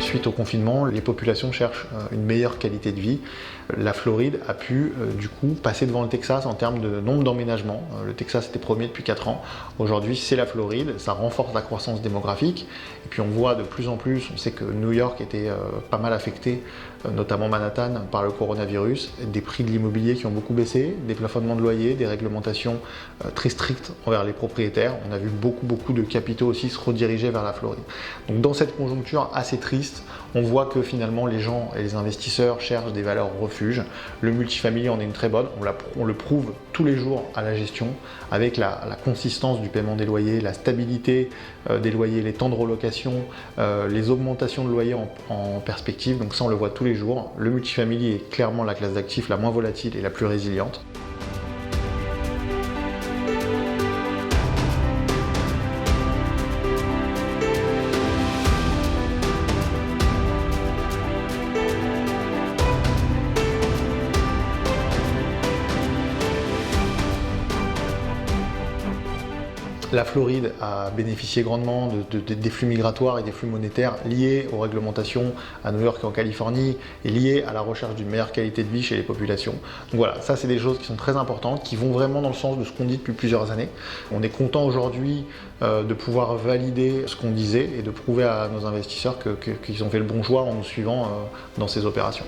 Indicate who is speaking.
Speaker 1: Suite au confinement, les populations cherchent une meilleure qualité de vie. La Floride a pu du coup passer devant le Texas en termes de nombre d'emménagements. Le Texas était premier depuis 4 ans. Aujourd'hui, c'est la Floride. Ça renforce la croissance démographique. Et puis on voit de plus en plus, on sait que New York était pas mal affecté, notamment Manhattan, par le coronavirus. Des prix de l'immobilier qui ont beaucoup baissé, des plafonnements de loyers, des réglementations très strictes envers les propriétaires. On a vu beaucoup de capitaux aussi se rediriger vers la Floride. Donc dans cette conjoncture assez triste, on voit que finalement les gens et les investisseurs cherchent des valeurs refuge. Le multifamilier en est une très bonne, on le prouve tous les jours à la gestion, avec la consistance du paiement des loyers, la stabilité des loyers, les temps de relocation, les augmentations de loyers en perspective. Donc ça, on le voit tous les jours. Le multifamilier est clairement la classe d'actifs la moins volatile et la plus résiliente. La Floride a bénéficié grandement des flux migratoires et des flux monétaires liés aux réglementations à New York et en Californie et liés à la recherche d'une meilleure qualité de vie chez les populations. Donc voilà, ça c'est des choses qui sont très importantes, qui vont vraiment dans le sens de ce qu'on dit depuis plusieurs années. On est content aujourd'hui de pouvoir valider ce qu'on disait et de prouver à nos investisseurs qu'ils ont fait le bon choix en nous suivant dans ces opérations.